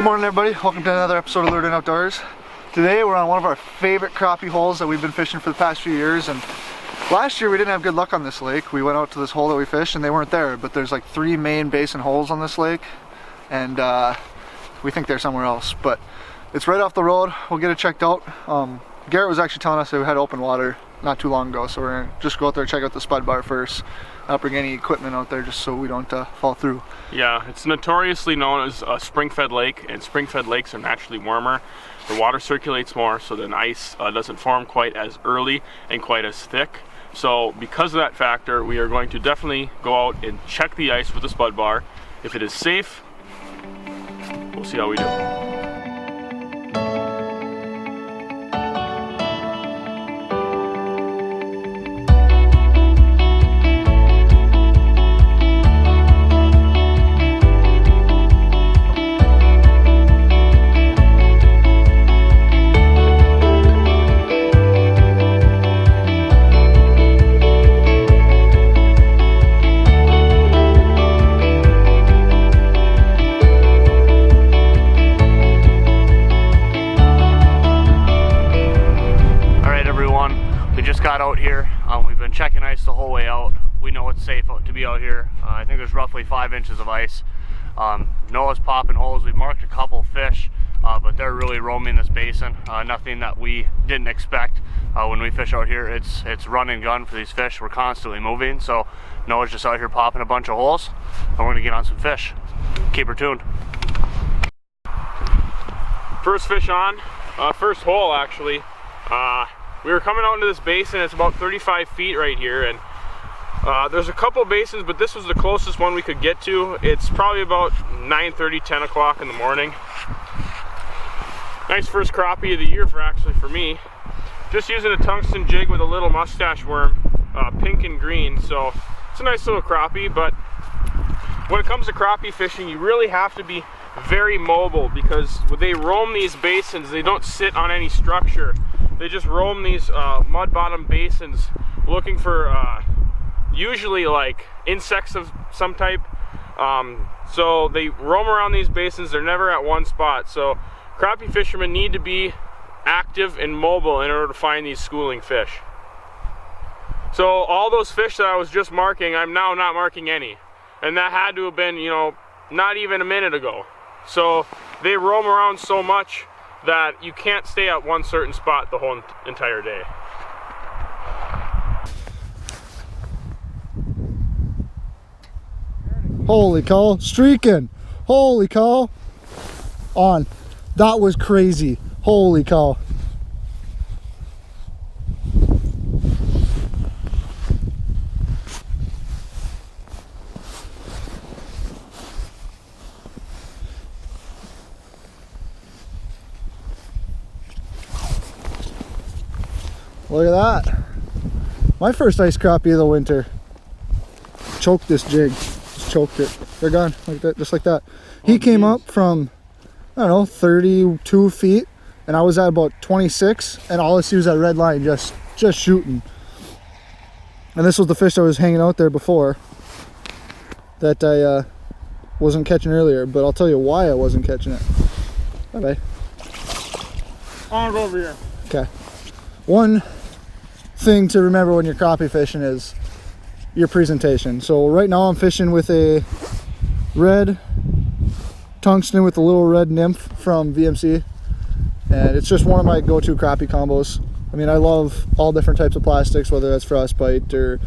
Good morning everybody, welcome to another episode of Lured In Outdoors. Today we're on one of our favorite crappie holes that we've been fishing for the past few years, and last year we didn't have good luck on this lake. We went out to this hole that we fished and they weren't there, but there's like 3 main basin holes on this lake, and we think they're somewhere else, but it's right off the road. We'll get it checked out. Garrett was actually telling us that we had open water not too long ago, so we're gonna just go out there and check out the spud bar first. Not bring any equipment out there just so we don't fall through. Yeah, it's notoriously known as a spring-fed lake, and spring-fed lakes are naturally warmer. The water circulates more, so the ice doesn't form quite as early and quite as thick. So because of that factor, we are going to definitely go out and check the ice with the spud bar. If it is safe, we'll see how we do. Got out here. We've been checking ice the whole way out. We know it's safe to be out here. I think there's roughly 5 inches of ice. Noah's popping holes. We've marked a couple fish, but they're really roaming this basin. Nothing that we didn't expect. When we fish out here, it's run and gun for these fish. We're constantly moving, so Noah's just out here popping a bunch of holes, and we're gonna get on some fish. Keep her tuned. First fish on, first hole actually. We were coming out into this basin. It's about 35 feet right here, and there's a couple basins, but this was the closest one we could get to. It's probably about 9:30, 10 o'clock in the morning. Nice first crappie of the year for me. Just using a tungsten jig with a little mustache worm, pink and green, so it's a nice little crappie. But when it comes to crappie fishing, you really have to be very mobile, because when they roam these basins, they don't sit on any structure. They just roam these mud bottom basins looking for usually like insects of some type. So they roam around these basins. They're never at one spot. So crappie fishermen need to be active and mobile in order to find these schooling fish. So all those fish that I was just marking, I'm now not marking any. And that had to have been, you know, not even a minute ago. So they roam around so much that you can't stay at one certain spot the whole entire day. Holy cow, streaking! Holy cow! On. That was crazy. Holy cow. Look at that. My first ice crappie of the winter. Choked this jig. Just choked it. They're gone. Like that, just like that. He came up from, I don't know, 32 feet. And I was at about 26. And all I see was that red line just shooting. And this was the fish that was hanging out there before. That I wasn't catching earlier. But I'll tell you why I wasn't catching it. Bye-bye. On over here. Okay. One thing to remember when you're crappie fishing is your presentation. So right now I'm fishing with a red tungsten with a little red nymph from VMC, and it's just one of my go-to crappie combos. I mean, I love all different types of plastics, whether that's frostbite or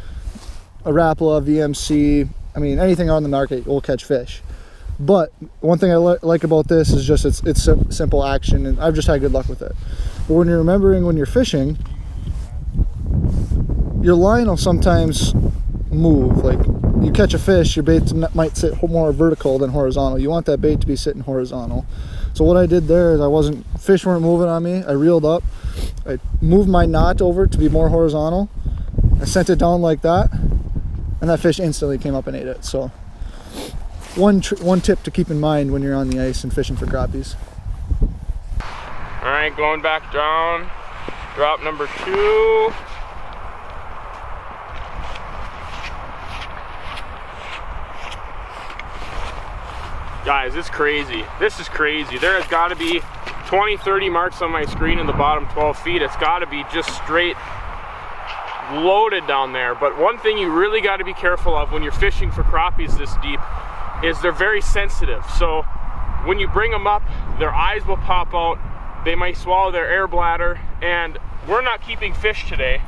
a Rapala, VMC. I mean, anything on the market will catch fish. But one thing I like about this is just it's simple action, and I've just had good luck with it. But when you're remembering when you're fishing, your line will sometimes move. Like, you catch a fish, your bait might sit more vertical than horizontal. You want that bait to be sitting horizontal. So what I did there is fish weren't moving on me. I reeled up. I moved my knot over to be more horizontal. I sent it down like that, and that fish instantly came up and ate it. So one tip to keep in mind when you're on the ice and fishing for crappies. All right, going back down. Drop number 2. Guys, it's crazy. This is crazy. There has got to be 20, 30 marks on my screen in the bottom 12 feet. It's got to be just straight loaded down there. But one thing you really got to be careful of when you're fishing for crappies this deep is they're very sensitive. So when you bring them up, their eyes will pop out. They might swallow their air bladder, and we're not keeping fish today.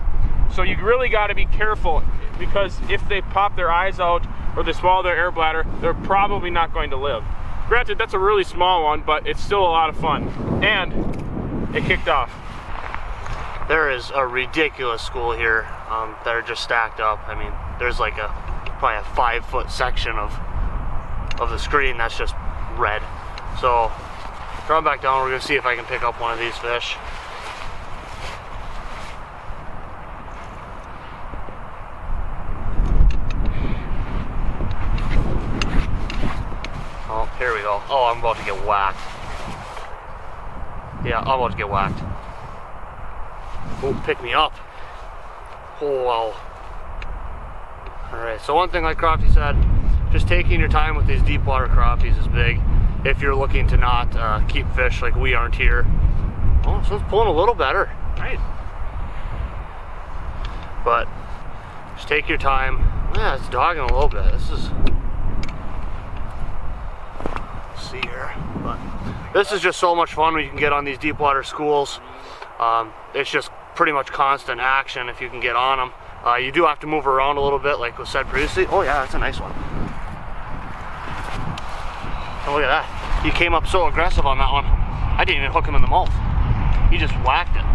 So you really got to be careful, because if they pop their eyes out or they swallow their air bladder, they're probably not going to live. Granted, that's a really small one, but it's still a lot of fun. And it kicked off. There is a ridiculous school here that are just stacked up. I mean, there's like probably a 5-foot section of the screen that's just red. So, draw back down, we're gonna see if I can pick up one of these fish. Oh, here we go. Oh, I'm about to get whacked. Yeah, I'm about to get whacked. Oh, pick me up. Oh, wow. Alright, so one thing like Crofty said, just taking your time with these deep water crappies is big. If you're looking to not keep fish like we aren't here. Oh, so it's pulling a little better. Right. But just take your time. Yeah, it's dogging a little bit. This is... Let's see here. But this is just so much fun when you can get on these deep water schools. It's just pretty much constant action if you can get on them. You do have to move around a little bit, like was said previously. Oh yeah, that's a nice one. Oh, look at that. He came up so aggressive on that one. I didn't even hook him in the mouth. He just whacked it.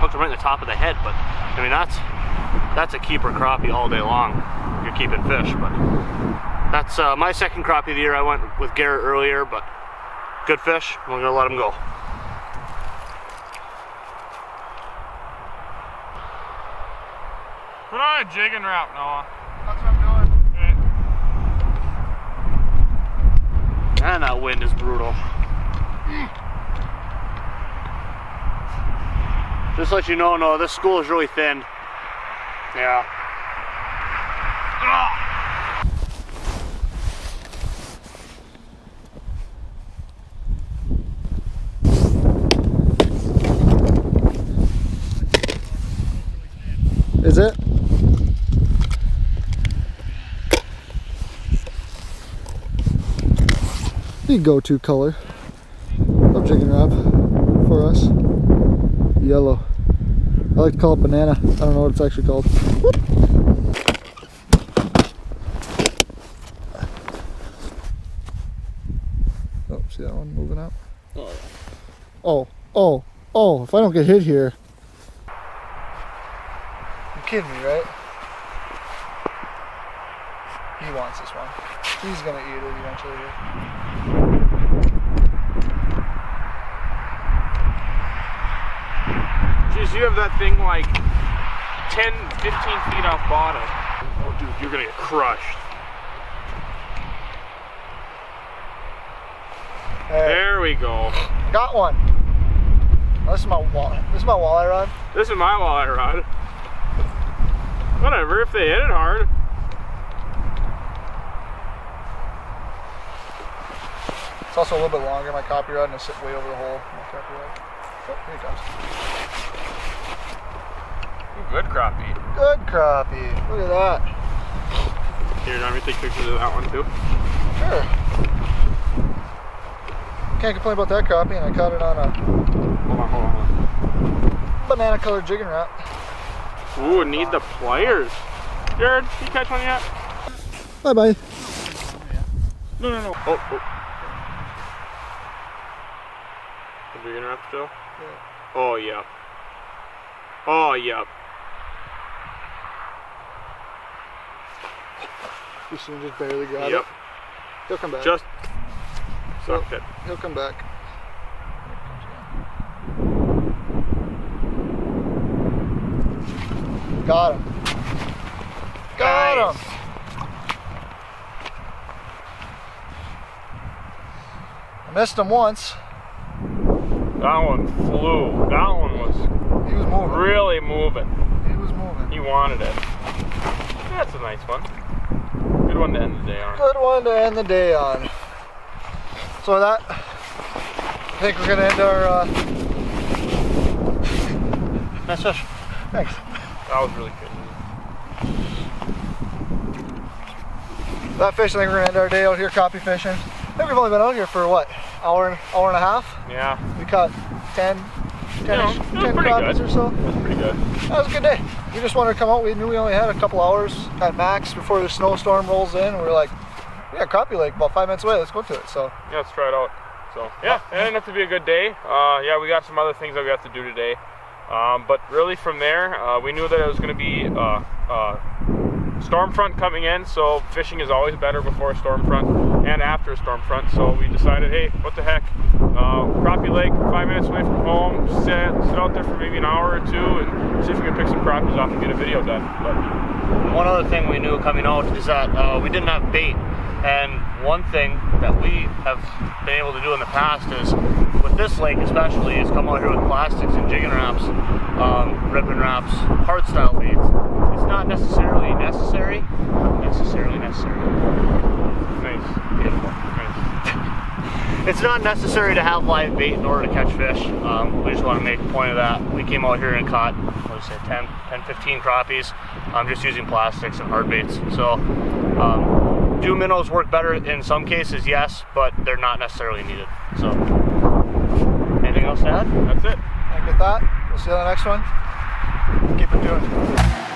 Hooked him right in the top of the head, but I mean that's a keeper crappie all day long. You're keeping fish, but that's my second crappie of the year. I went with Garrett earlier, but good fish. We're gonna let him go. Put on a jigging route, Noah. That's what I'm doing. Okay. And that wind is brutal. Just to let you know, Noah, this school is really thin. Yeah. Is it? The go-to color of jigging wrap for us. Yellow. I like to call it banana. I don't know what it's actually called. Oh, see that one moving up? Oh, yeah. Oh, if I don't get hit here. You're kidding me, right? He wants this one. He's gonna eat it eventually here. Jeez, you have that thing like 10, 15 feet off bottom. Oh, dude, you're gonna get crushed. Hey, There we go. got one. Oh, this is my walleye. This is my walleye rod. This is my walleye rod. Whatever, if they hit it hard. It's also a little bit longer, my copy rod, and it's sit way over the hole. My copy rod. Oh, here he comes. Ooh, good crappie. Good crappie. Look at that. Here, let me take pictures of that one too. Sure. Can't complain about that crappie, and I caught it on a Hold on. banana colored jigging wrap. Ooh, need the pliers. Jared, you catch one yet? Bye bye. No. Oh. Are we gonna have to still? Yeah. Oh, yep. Oh, yep. You soon just barely got Yep. it. He'll come back. Just sucked it. He'll come back. Got him. Got him. I missed him once. That one flew. That one was He was moving. really moving. He was moving. He wanted it. That's a nice one. Good one to end the day on. Good one to end the day on. So with that, I think we're gonna end our Nice fish. thanks. That was really good. That fish, I think we're gonna end our day out here crappie fishing. I think we've only been out here for what, hour and a half? Yeah. We caught 10 crappies or so. That's pretty good. That was a good day. We just wanted to come out. We knew we only had a couple hours at max before the snowstorm rolls in. We were like, we got Crappie Lake about 5 minutes away. Let's go to it. So Yeah, let's try it out. So yeah, it ended up to be a good day. Yeah, we got some other things that we have to do today. But really from there, we knew that it was going to be storm front coming in, so fishing is always better before a storm front and after a storm front. So we decided, hey, what the heck, Crappie Lake, 5 minutes away from home, sit out there for maybe an hour or two and see if we can pick some crappies off and get a video done. But one other thing we knew coming out is that we didn't have bait. And one thing that we have been able to do in the past is, with this lake especially, is come out here with plastics and jigging wraps, ribbon wraps, hard style baits. It's not necessarily necessary, but necessarily necessary. nice. Beautiful. Nice. It's not necessary to have live bait in order to catch fish. We just want to make a point of that. We came out here and caught, what did I say, 10, 15 crappies, just using plastics and hard baits. So, do minnows work better in some cases? Yes, but they're not necessarily needed. So, anything else to add? That's it. and with that, we'll see you on the next one. Keep it doing.